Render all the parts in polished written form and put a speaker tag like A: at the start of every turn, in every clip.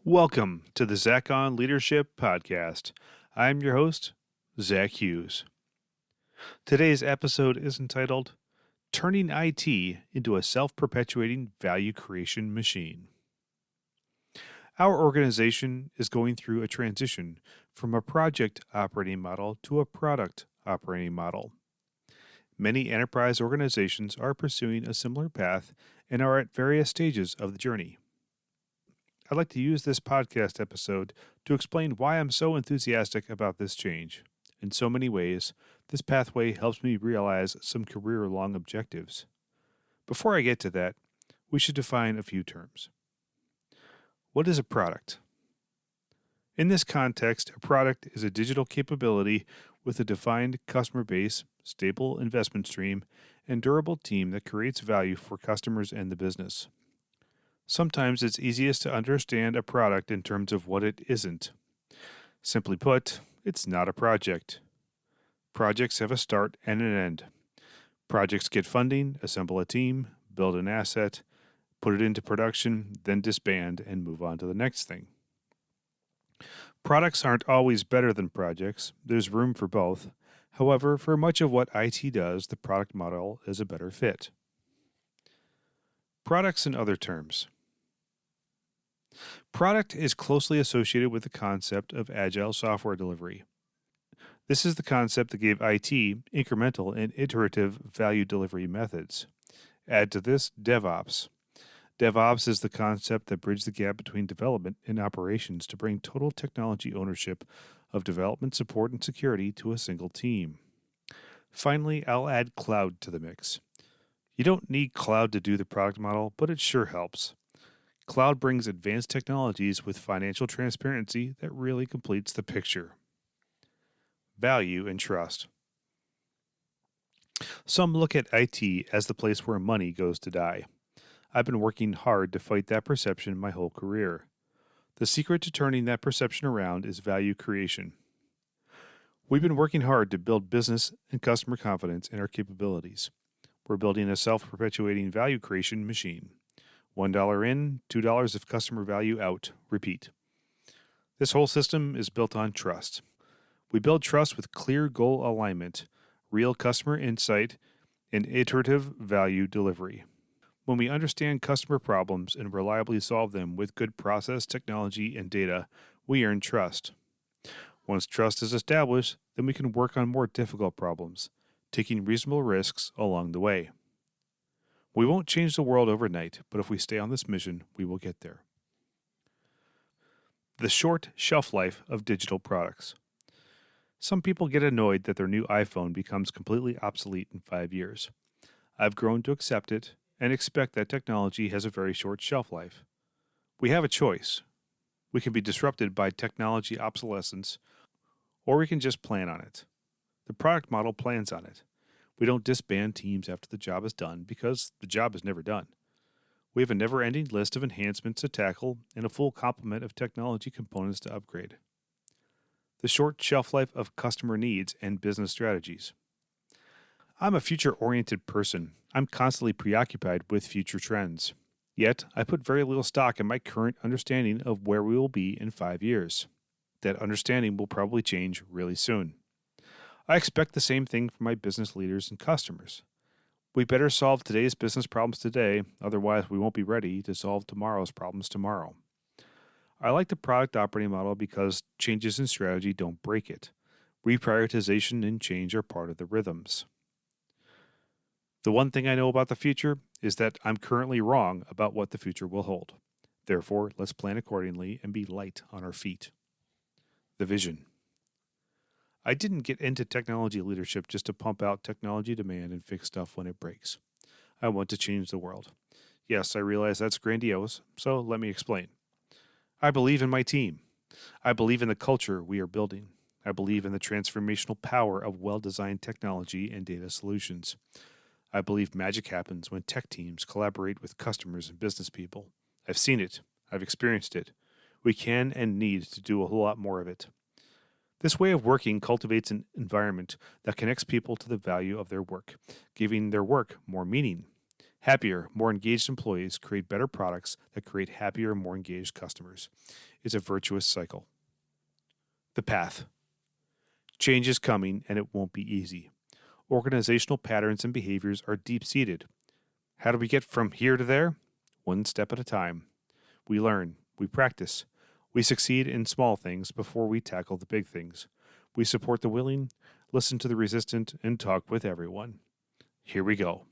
A: Welcome to the Zach on Leadership Podcast. I'm your host, Zach Hughes. Today's episode is entitled Turning IT into a Self-Perpetuating Value Creation Machine. Our organization is going through a transition from a project operating model to a product operating model. Many enterprise organizations are pursuing a similar path and are at various stages of the journey. I'd like to use this podcast episode to explain why I'm so enthusiastic about this change. In so many ways, this pathway helps me realize some career-long objectives. Before I get to that, we should define a few terms. What is a product? In this context, a product is a digital capability with a defined customer base, stable investment stream, and durable team that creates value for customers and the business. Sometimes it's easiest to understand a product in terms of what it isn't. Simply put, it's not a project. Projects have a start and an end. Projects get funding, assemble a team, build an asset, put it into production, then disband and move on to the next thing. Products aren't always better than projects. There's room for both. However, for much of what IT does, the product model is a better fit. Products in other terms. Product is closely associated with the concept of agile software delivery. This is the concept that gave IT incremental and iterative value delivery methods. Add to this DevOps. DevOps is the concept that bridges the gap between development and operations to bring total technology ownership of development, support, and security to a single team. Finally, I'll add cloud to the mix. You don't need cloud to do the product model, but it sure helps. Cloud brings advanced technologies with financial transparency that really completes the picture. Value and trust. Some look at IT as the place where money goes to die. I've been working hard to fight that perception my whole career. The secret to turning that perception around is value creation. We've been working hard to build business and customer confidence in our capabilities. We're building a self-perpetuating value creation machine. $1 in, $2 of customer value out. Repeat. This whole system is built on trust. We build trust with clear goal alignment, real customer insight, and iterative value delivery. When we understand customer problems and reliably solve them with good process, technology, and data, we earn trust. Once trust is established, then we can work on more difficult problems, taking reasonable risks along the way. We won't change the world overnight, but if we stay on this mission, we will get there. The short shelf life of digital products. Some people get annoyed that their new iPhone becomes completely obsolete in 5 years. I've grown to accept it and expect that technology has a very short shelf life. We have a choice. We can be disrupted by technology obsolescence, or we can just plan on it. The product model plans on it. We don't disband teams after the job is done because the job is never done. We have a never-ending list of enhancements to tackle and a full complement of technology components to upgrade. The short shelf life of customer needs and business strategies. I'm a future-oriented person. I'm constantly preoccupied with future trends. Yet, I put very little stock in my current understanding of where we will be in 5 years. That understanding will probably change really soon. I expect the same thing from my business leaders and customers. We better solve today's business problems today, otherwise we won't be ready to solve tomorrow's problems tomorrow. I like the product operating model because changes in strategy don't break it. Reprioritization and change are part of the rhythms. The one thing I know about the future is that I'm currently wrong about what the future will hold. Therefore, let's plan accordingly and be light on our feet. The vision. I didn't get into technology leadership just to pump out technology demand and fix stuff when it breaks. I want to change the world. Yes, I realize that's grandiose, so let me explain. I believe in my team. I believe in the culture we are building. I believe in the transformational power of well-designed technology and data solutions. I believe magic happens when tech teams collaborate with customers and business people. I've seen it. I've experienced it. We can and need to do a whole lot more of it. This way of working cultivates an environment that connects people to the value of their work, giving their work more meaning. Happier, more engaged employees create better products that create happier, more engaged customers. It's a virtuous cycle. The path. Change is coming, and it won't be easy. Organizational patterns and behaviors are deep seated. How do we get from here to there? One step at a time. We learn, we practice, we succeed in small things before we tackle the big things. We support the willing, listen to the resistant, and talk with everyone. Here we go.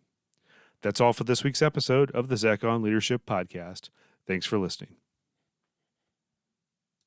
A: That's all for this week's episode of the Zach on Leadership Podcast. Thanks for listening.